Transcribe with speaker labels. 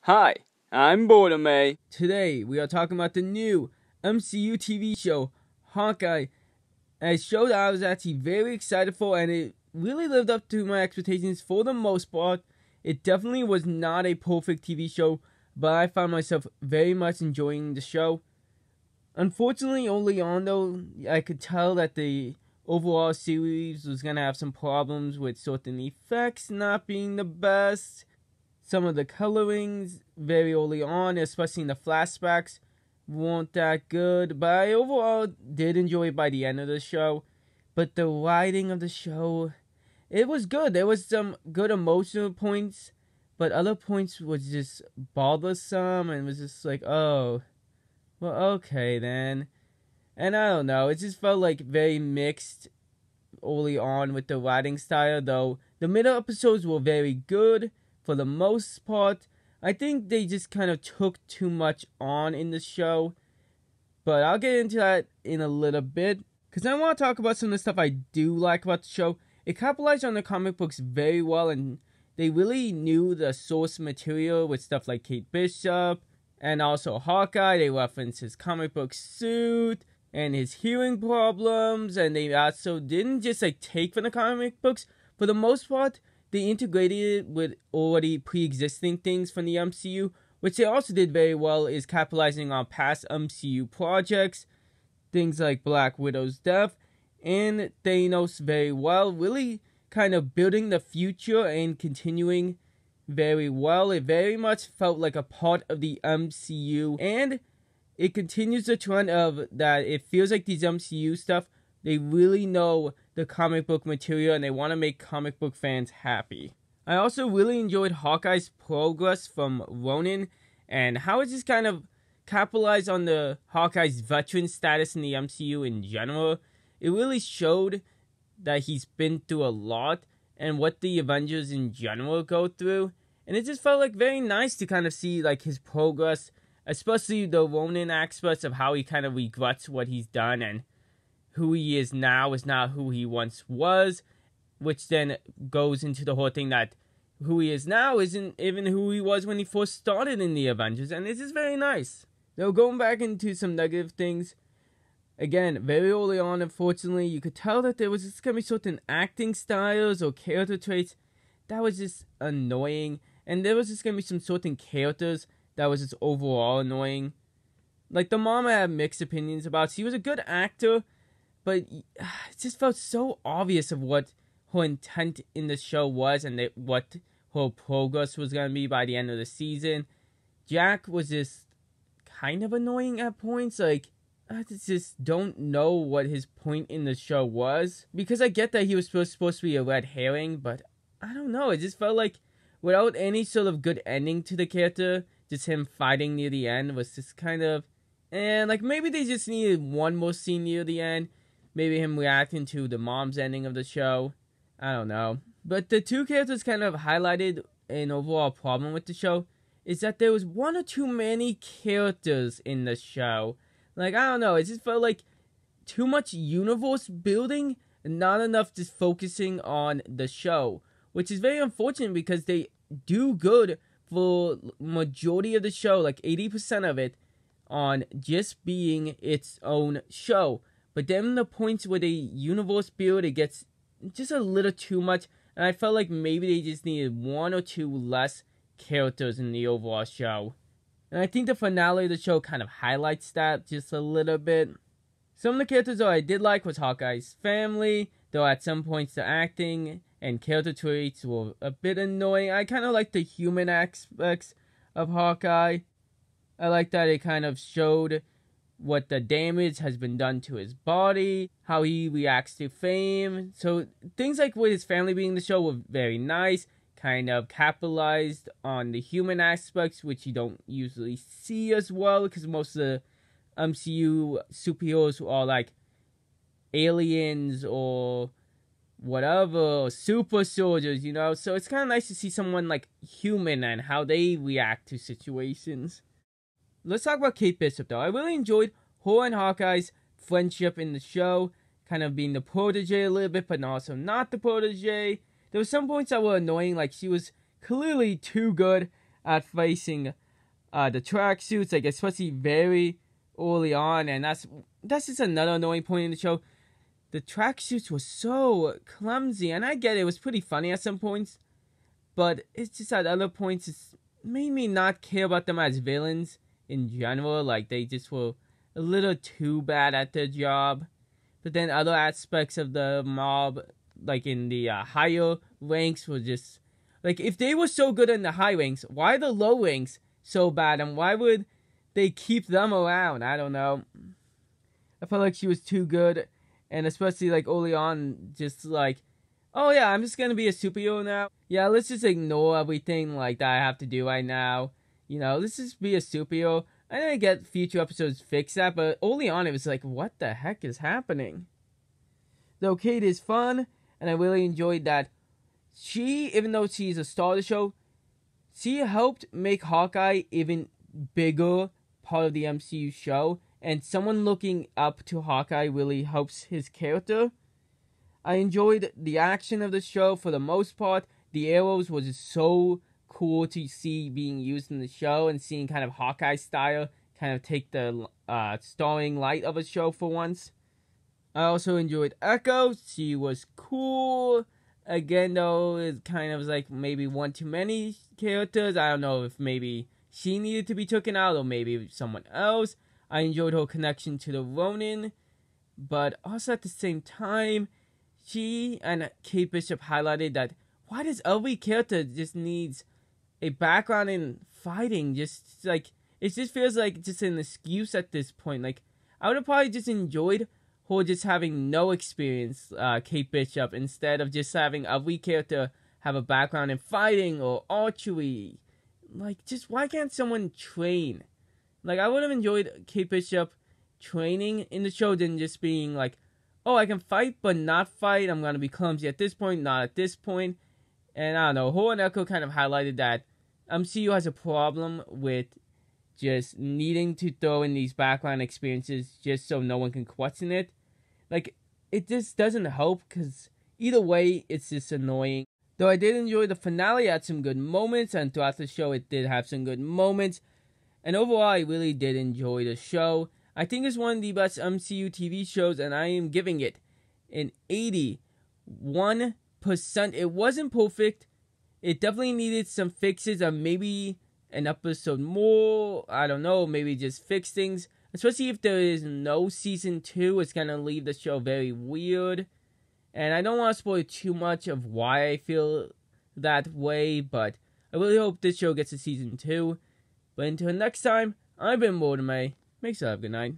Speaker 1: Hi, I'm Birdime.
Speaker 2: Today, we are talking about the new MCU TV show, Hawkeye, a show that I was actually very excited for, and it really lived up to my expectations for the most part. It definitely was not a perfect TV show, but I found myself very much enjoying the show. Unfortunately, early on though, I could tell that the overall series was going to have some problems with certain effects not being the best. Some of the colorings very early on, especially in the flashbacks, weren't that good. But I overall did enjoy it by the end of the show. But the writing of the show, it was good. There was some good emotional points, but other points was just bothersome and was just like, oh, well, okay then. And I don't know, it just felt like very mixed early on with the writing style, though the middle episodes were very good for the most part. I think they just kind of took too much on in the show, but I'll get into that in a little bit, because I want to talk about some of the stuff I do like about the show. It capitalized on the comic books very well, and they really knew the source material with stuff like Kate Bishop, and also Hawkeye. They referenced his comic book suit, and his hearing problems, and they also didn't just like take from the comic books. For the most part, they integrated it with already pre-existing things from the MCU, which they also did very well, is capitalizing on past MCU projects, things like Black Widow's death, and Thanos very well, really kind of building the future and continuing very well. It very much felt like a part of the MCU, and it continues the trend of that it feels like these MCU stuff, they really know the comic book material and they want to make comic book fans happy. I also really enjoyed Hawkeye's progress from Ronin and how it just kind of capitalized on the Hawkeye's veteran status in the MCU in general. It really showed that he's been through a lot and what the Avengers in general go through. And it just felt like very nice to kind of see like his progress, especially the Ronin aspects of how he kind of regrets what he's done and who he is now is not who he once was, which then goes into the whole thing that who he is now isn't even who he was when he first started in the Avengers, and it's just very nice. Now, going back into some negative things, again, very early on, unfortunately, you could tell that there was just going to be certain acting styles or character traits that was just annoying, and there was just going to be some certain characters that was just overall annoying. Like the mom I have mixed opinions about. She was a good actor, but it just felt so obvious of what her intent in the show was and what her progress was going to be by the end of the season. Jack was just kind of annoying at points. Like, I just don't know what his point in the show was. Because I get that he was supposed to be a red herring, but I don't know. It just felt like without any sort of good ending to the character, just him fighting near the end was just kind of, and like maybe they just needed one more scene near the end. Maybe him reacting to the mom's ending of the show. I don't know. But the two characters kind of highlighted an overall problem with the show is that there was one or too many characters in the show. Like, I don't know. It just felt like too much universe building and not enough just focusing on the show. Which is very unfortunate because they do good for majority of the show, like 80% of it, on just being its own show. But then the points where the universe build, it gets just a little too much. And I felt like maybe they just needed one or two less characters in the overall show. And I think the finale of the show kind of highlights that just a little bit. Some of the characters though I did like was Hawkeye's family, though at some points the acting and character traits were a bit annoying. I kind of like the human aspects of Hawkeye. I like that it kind of showed what the damage has been done to his body, how he reacts to fame. So things like with his family being in the show were very nice, kind of capitalized on the human aspects, which you don't usually see as well, because most of the MCU superheroes are like aliens or whatever, or super soldiers, you know? So it's kind of nice to see someone like human and how they react to situations. Let's talk about Kate Bishop, though. I really enjoyed her and Hawkeye's friendship in the show, kind of being the protege a little bit, but also not the protege. There were some points that were annoying, like she was clearly too good at facing the tracksuits, like especially very early on, and that's just another annoying point in the show. The tracksuits were so clumsy, and I get it was pretty funny at some points, but it's just at other points it's made me not care about them as villains in general. Like they just were a little too bad at their job. But then other aspects of the mob, like in the higher ranks, were just like, if they were so good in the high ranks, why are the low ranks so bad, and why would they keep them around? I don't know. I felt like she was too good, and especially like early on, just like, oh yeah, I'm just gonna be a superhero now. Yeah, let's just ignore everything like that I have to do right now. You know, let's just be a superhero. I didn't get future episodes fix that, but early on it was like, what the heck is happening? Though Kate is fun, and I really enjoyed that she, even though she's a star of the show, she helped make Hawkeye even bigger part of the MCU show, and someone looking up to Hawkeye really helps his character. I enjoyed the action of the show for the most part. The arrows was just so cool to see being used in the show, and seeing kind of Hawkeye style kind of take the starring light of a show for once. I also enjoyed Echo. She was cool. Again, though, it kind of was like maybe one too many characters. I don't know if maybe she needed to be taken out or maybe someone else. I enjoyed her connection to the Ronin, but also at the same time, she and Kate Bishop highlighted that why does every character just needs a background in fighting? Just like, it just feels like just an excuse at this point. Like, I would have probably just enjoyed her just having no experience, Kate Bishop, instead of just having every character have a background in fighting or archery. Like, just why can't someone train? Like, I would have enjoyed Kate Bishop training in the show than just being like, oh, I can fight but not fight. I'm going to be clumsy at this point, not at this point. And I don't know, her and Echo kind of highlighted that MCU has a problem with just needing to throw in these background experiences just so no one can question it. Like, it just doesn't help, because either way, it's just annoying. Though I did enjoy the finale, it had some good moments, and throughout the show, it did have some good moments. And overall, I really did enjoy the show. I think it's one of the best MCU TV shows, and I am giving it an 81%. It wasn't perfect. It definitely needed some fixes, or maybe an episode more. I don't know, maybe just fix things. Especially if there is no season 2, it's going to leave the show very weird. And I don't want to spoil too much of why I feel that way, but I really hope this show gets a season 2. But until next time, I've been Birdime. Make sure you have a good night.